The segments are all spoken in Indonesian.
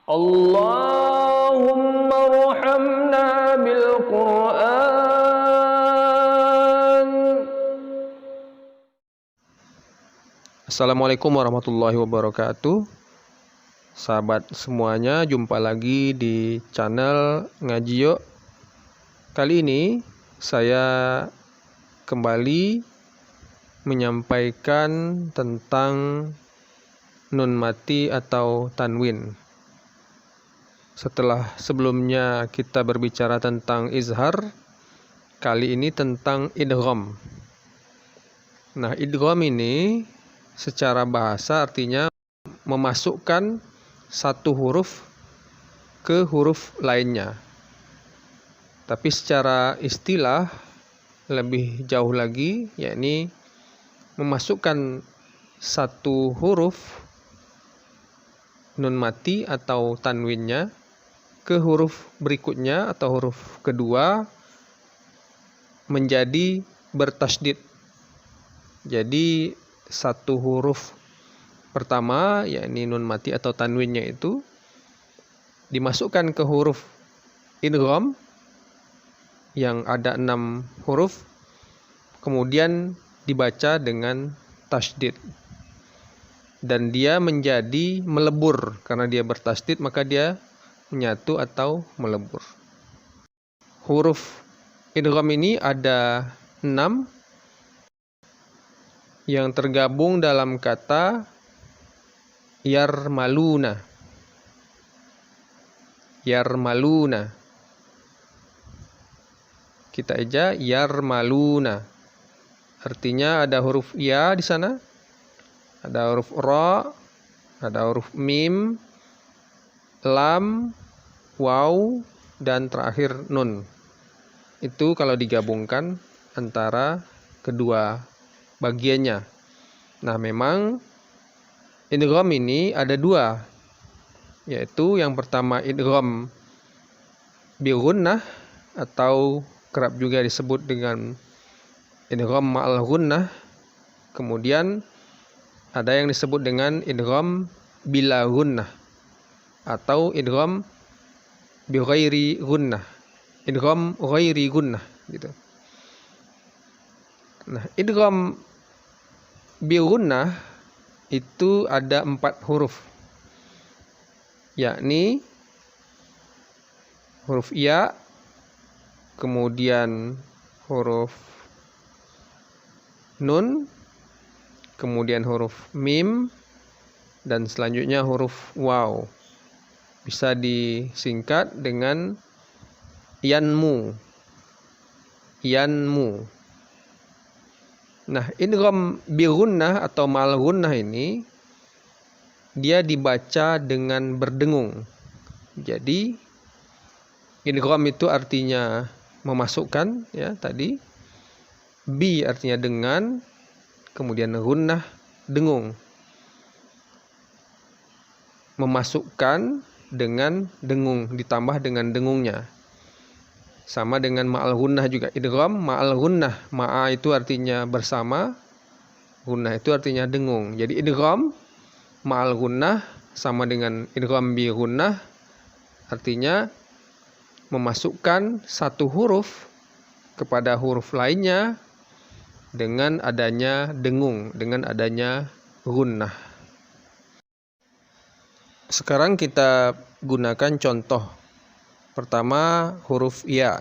Allahumma arhamna bil Qur'an. Assalamualaikum warahmatullahi wabarakatuh. Sahabat semuanya, jumpa lagi di channel Ngaji Yuk. Kali ini saya kembali menyampaikan tentang nun mati atau tanwin. Setelah sebelumnya kita berbicara tentang izhar, kali ini tentang idgham. Nah, idgham ini secara bahasa artinya memasukkan satu huruf ke huruf lainnya. Tapi secara istilah lebih jauh lagi, yakni memasukkan satu huruf nun mati atau tanwinnya ke huruf berikutnya atau huruf kedua menjadi bertasydid. Jadi satu huruf pertama, yakni nun mati atau tanwinnya itu dimasukkan ke huruf idgham yang ada 6 huruf, kemudian dibaca dengan tasydid. Dan dia menjadi melebur, karena dia bertasydid maka dia menyatu atau melebur. Huruf idgham ini ada 6 yang tergabung dalam kata yarmaluna. Yarmaluna. Kita eja yarmaluna. Artinya ada huruf ya di sana, ada huruf ra, ada huruf mim, lam, waw, dan terakhir nun. Itu kalau digabungkan antara kedua bagiannya. Nah, memang idgham ini ada 2, yaitu yang pertama idgham bi gunnah atau kerap juga disebut dengan idgham ma'al gunnah. Kemudian ada yang disebut dengan idgham bila gunnah atau idgham bi ghairi gunnah, idgham ghairi gunnah gitu. Nah, idgham bi gunnah itu ada 4 huruf, yakni huruf ya, kemudian huruf nun, kemudian huruf mim, dan selanjutnya huruf waw. Bisa disingkat dengan yanmu. Yanmu. Nah, idgham bi gunnah atau ma'al gunnah ini dia dibaca dengan berdengung. Jadi idgham itu artinya memasukkan, ya tadi. Bi artinya dengan, kemudian gunnah dengung. Memasukkan dengan dengung, ditambah dengan dengungnya. Sama dengan ma'al gunnah juga, idgham ma'al gunnah. Ma'a itu artinya bersama, gunnah itu artinya dengung. Jadi idgham ma'al gunnah sama dengan idgham bi gunnah, artinya memasukkan satu huruf kepada huruf lainnya dengan adanya dengung, dengan adanya gunnah. Sekarang kita gunakan contoh. Pertama huruf ya.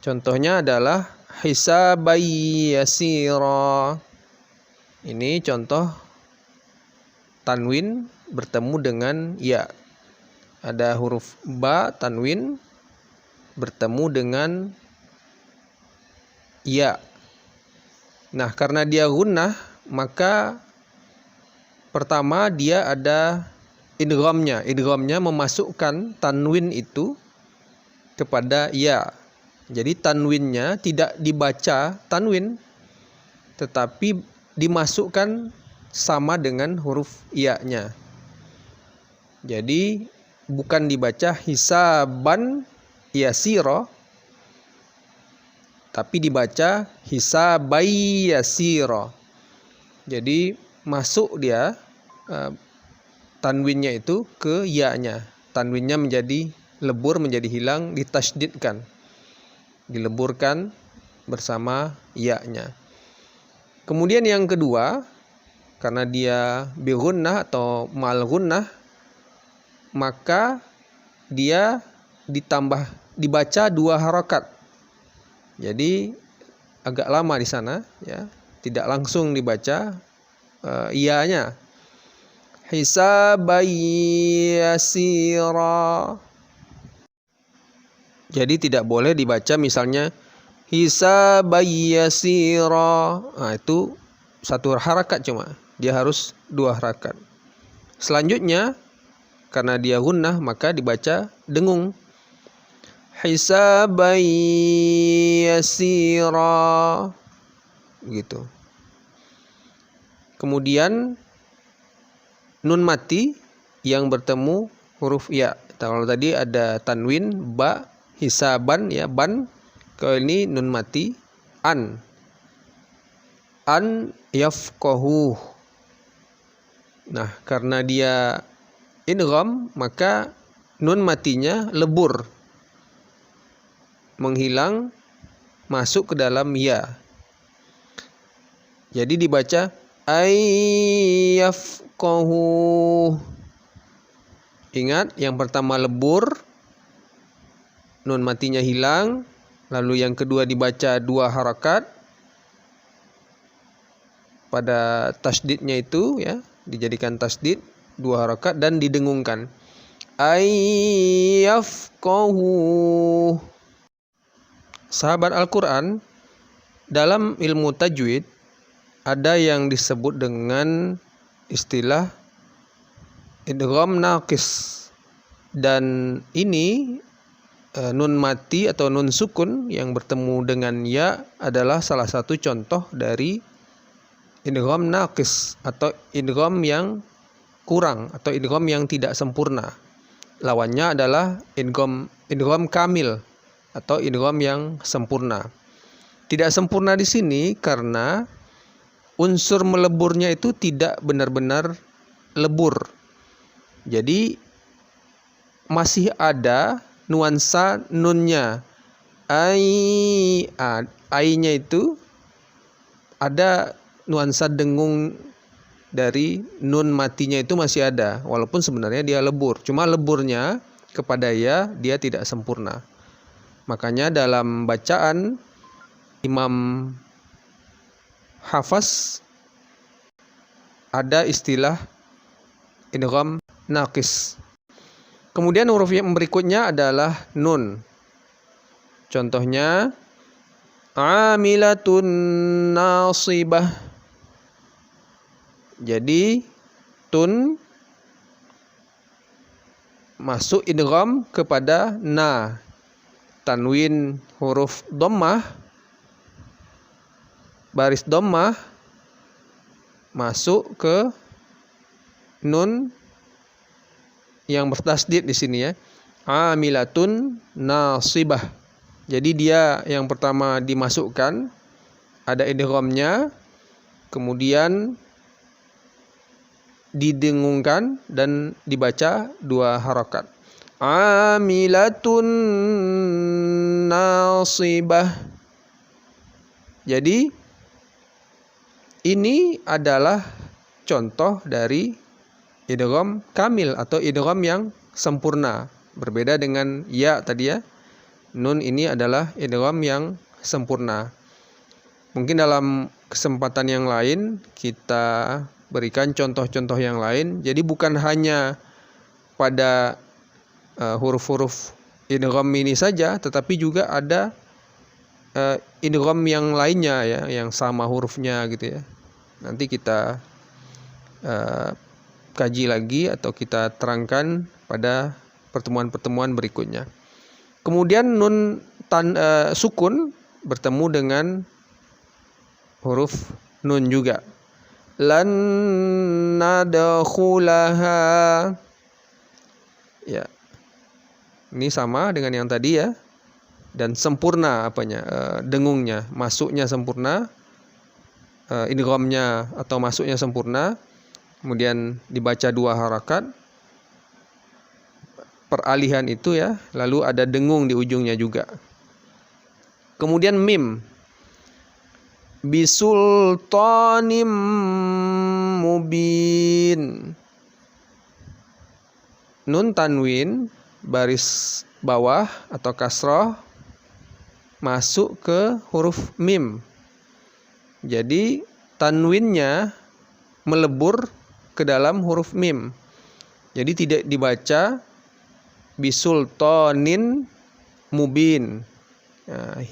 Contohnya adalah hisabai yasira. Ini contoh tanwin bertemu dengan ya. Ada huruf ba tanwin bertemu dengan ya. Nah, karena dia gunnah, maka pertama dia ada idghamnya. Idghamnya memasukkan tanwin itu kepada ya. Jadi tanwinnya tidak dibaca tanwin, tetapi dimasukkan sama dengan huruf ya-nya. Jadi bukan dibaca hisaban yasira, tapi dibaca hisabai yasira. Jadi masuk dia tanwinnya itu ke ya-nya. Tanwinnya menjadi lebur, menjadi hilang, ditasydidkan, dileburkan bersama ya-nya. Kemudian yang kedua, karena dia bi gunnah atau ma'al gunnah, maka dia dibaca 2 harakat. Jadi agak lama di sana ya, tidak langsung dibaca iya-nya. Hisaban yasira. Jadi tidak boleh dibaca misalnya hisaban yasira. Nah, itu 1 harakat cuma. Dia harus 2 harakat. Selanjutnya karena dia gunnah maka dibaca dengung. Hisaban yasira. Gitu. Kemudian nun mati yang bertemu huruf ya. Kalau tadi ada tanwin ba, hisaban ya, ban. Kalau ini nun mati an yafqahu. Nah, karena dia idgham maka nun matinya lebur, menghilang, masuk ke dalam ya. Jadi dibaca ayyafqahu. Ingat, yang pertama lebur, nun matinya hilang. Lalu yang kedua dibaca 2 harakat pada tasdidnya itu ya, dijadikan tasdid 2 harakat dan didengungkan. Ayyafqahu. Sahabat Al-Quran, dalam ilmu tajwid ada yang disebut dengan istilah idgham naqis. Dan ini nun mati atau nun sukun yang bertemu dengan ya adalah salah satu contoh dari idgham naqis atau idgham yang kurang atau idgham yang tidak sempurna. Lawannya adalah idgham kamil atau idgham yang sempurna. Tidak sempurna di sini karena unsur meleburnya itu tidak benar-benar lebur. Jadi masih ada nuansa nunnya. Ai-nya itu ada nuansa dengung dari nun matinya itu masih ada, walaupun sebenarnya dia lebur. Cuma leburnya kepada ya dia tidak sempurna. Makanya dalam bacaan Imam Hafs ada istilah idgham naqis. Kemudian huruf yang berikutnya adalah nun. Contohnya amilatun nasibah. Jadi tun masuk idgham kepada na. Tanwin huruf dhammah, baris dhammah masuk ke nun yang bertasdid di sini ya. Amilatun nasibah. Jadi dia yang pertama dimasukkan, ada idghamnya, kemudian didengungkan dan dibaca 2 harakat. Amilatun nasibah. Jadi ini adalah contoh dari idgham kamil atau idgham yang sempurna. Berbeda dengan ya tadi ya. Nun ini adalah idgham yang sempurna. Mungkin dalam kesempatan yang lain kita berikan contoh-contoh yang lain. Jadi bukan hanya pada huruf-huruf idgham ini saja, tetapi juga ada idgham yang lainnya ya, yang sama hurufnya gitu ya. Nanti kita kaji lagi atau kita terangkan pada pertemuan-pertemuan berikutnya. Kemudian nun sukun bertemu dengan huruf nun juga. Lan nadkhulaha. Ya. Ini sama dengan yang tadi ya. Dan sempurna dengungnya, masuknya sempurna. Idghamnya atau masuknya sempurna. Kemudian dibaca 2 harakat. peralihan itu ya, lalu ada dengung di ujungnya juga. Kemudian mim, bisultanim mubin. Nun tanwin baris bawah atau kasroh masuk ke huruf mim. Jadi tanwinnya melebur ke dalam huruf mim. Jadi tidak dibaca bisultanin mubin. Nah,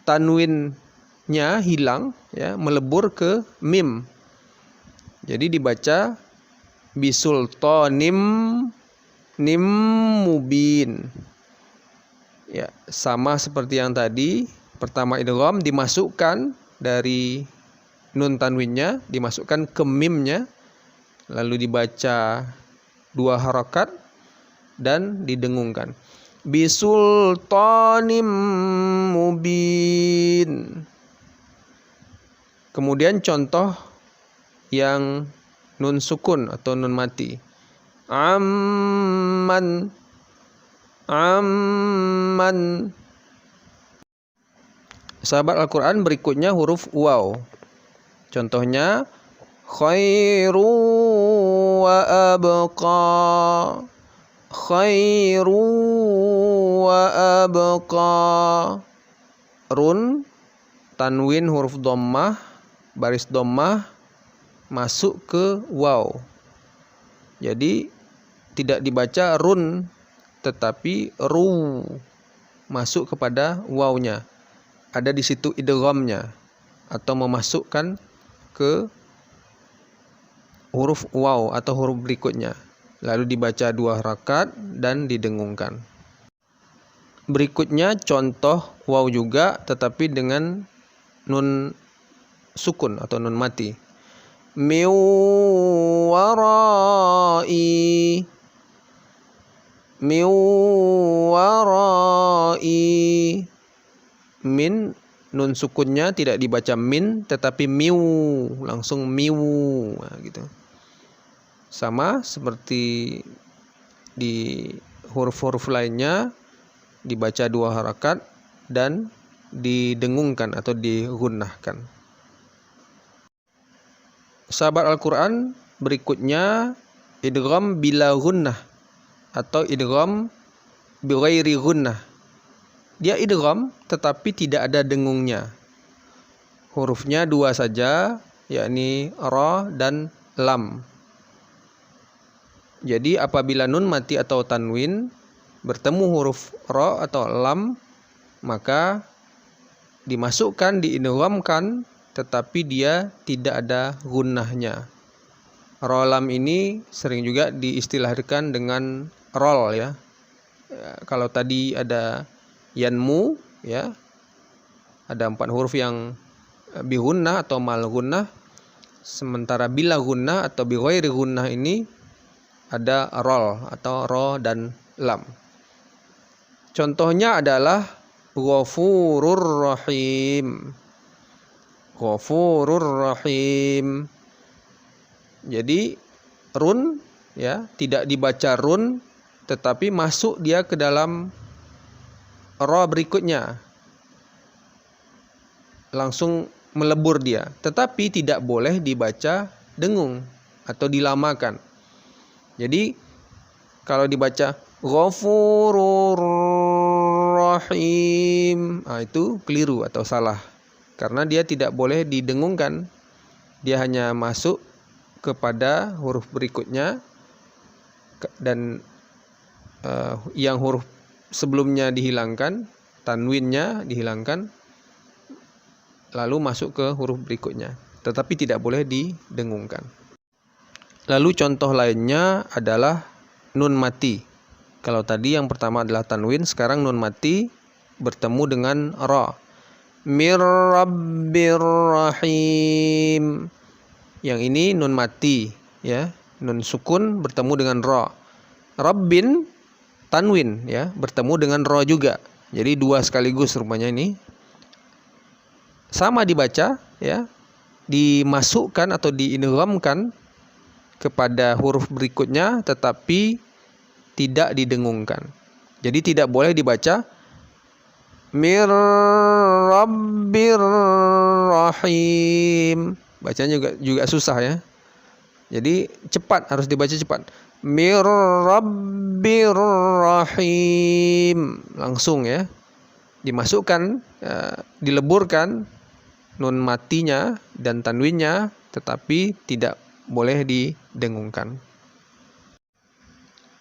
tanwinnya hilang ya, melebur ke mim. Jadi dibaca bisultanim nim mubin. Ya, sama seperti yang tadi. Pertama idgham dimasukkan dari nun tanwinnya, dimasukkan ke mimnya, lalu dibaca 2 harakat dan didengungkan. Bisultanim mubin. Kemudian contoh yang nun sukun atau nun mati. Amman. Sahabat Al-Quran berikutnya huruf waw. Contohnya khairu wa abqa. Khairu wa abqa. Run, tanwin huruf dhammah, baris dhammah masuk ke waw. Jadi tidak dibaca run, tetapi ru, masuk kepada wawnya. Ada di situ idghamnya atau memasukkan ke huruf waw atau huruf berikutnya. Lalu dibaca 2 harakat dan didengungkan. Berikutnya contoh waw juga tetapi dengan nun sukun atau nun mati. Min warai. Min warai. Min, nun sukunnya tidak dibaca min tetapi miu, langsung miu. Nah, gitu. Sama seperti di huruf-huruf lainnya, dibaca 2 harakat dan didengungkan atau digunnahkan. Sahabat Al-Quran berikutnya idgham bila gunnah atau idgham bi ghairi gunnah. Dia idgham tetapi tidak ada dengungnya. Hurufnya 2 saja, yakni ra dan lam. Jadi apabila nun mati atau tanwin bertemu huruf ra atau lam, maka dimasukkan, diidghamkan, tetapi dia tidak ada gunnahnya. Ra lam ini sering juga diistilahkan dengan rol ya. Kalau tadi ada yanmu ya, ada 4 huruf yang bi gunnah atau mal gunnah, sementara bila gunnah atau bi ghairi gunnah ini ada rol atau ro dan lam. Contohnya adalah ghafurur rahim. Ghafurur rahim. Jadi run ya, tidak dibaca run tetapi masuk dia ke dalam ra berikutnya, langsung melebur dia, tetapi tidak boleh dibaca dengung atau dilamakan. Jadi kalau dibaca ghafurur rahim, itu keliru atau salah, karena dia tidak boleh didengungkan. Dia hanya masuk kepada huruf berikutnya dan yang huruf sebelumnya dihilangkan, tanwinnya dihilangkan, lalu masuk ke huruf berikutnya, tetapi tidak boleh didengungkan. Lalu contoh lainnya adalah nun mati. Kalau tadi yang pertama adalah tanwin, sekarang nun mati bertemu dengan ra. Mir rabbir rahim. Yang ini nun mati ya, nun sukun bertemu dengan ra. Rabbin tanwin ya, bertemu dengan ra juga. Jadi 2 sekaligus rupanya ini. Sama dibaca ya, dimasukkan atau diidghamkan kepada huruf berikutnya, tetapi tidak didengungkan. Jadi tidak boleh dibaca mir rabbir rahim. Bacanya juga susah ya. Jadi cepat, harus dibaca cepat. Mir rabbir rahim. Langsung ya. Dimasukkan, dileburkan nun matinya dan tanwinnya, tetapi tidak boleh didengungkan.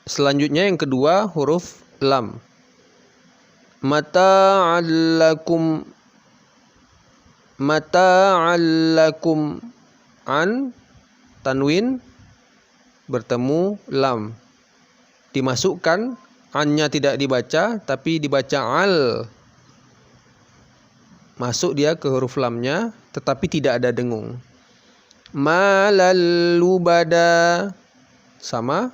Selanjutnya yang kedua huruf lam. Mata'allakum an tanwin bertemu lam. Dimasukkan, annya tidak dibaca tapi dibaca al. Masuk dia ke huruf lamnya tetapi tidak ada dengung. Malalubada sama,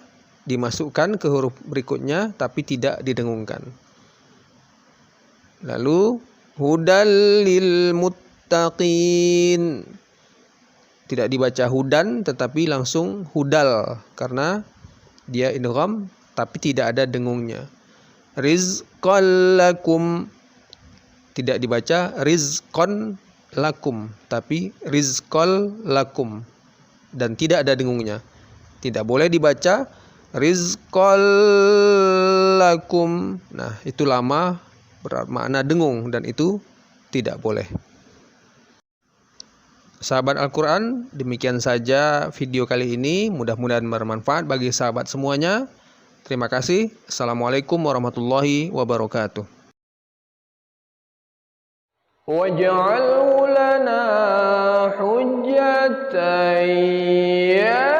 dimasukkan ke huruf berikutnya tapi tidak didengungkan. Lalu hudal lil muttaqin. Tidak dibaca hudan tetapi langsung hudal karena dia idgham tapi tidak ada dengungnya. Rizqal lakum. Tidak dibaca rizqon lakum tapi rizqal lakum dan tidak ada dengungnya. Tidak boleh dibaca rizqal lakum. Nah, itu lama bermakna dengung dan itu tidak boleh. Sahabat Al-Quran, demikian saja video kali ini. Mudah-mudahan bermanfaat bagi sahabat semuanya. Terima kasih. Assalamualaikum warahmatullahi wabarakatuh. Waj'alhu lana hujjatan ya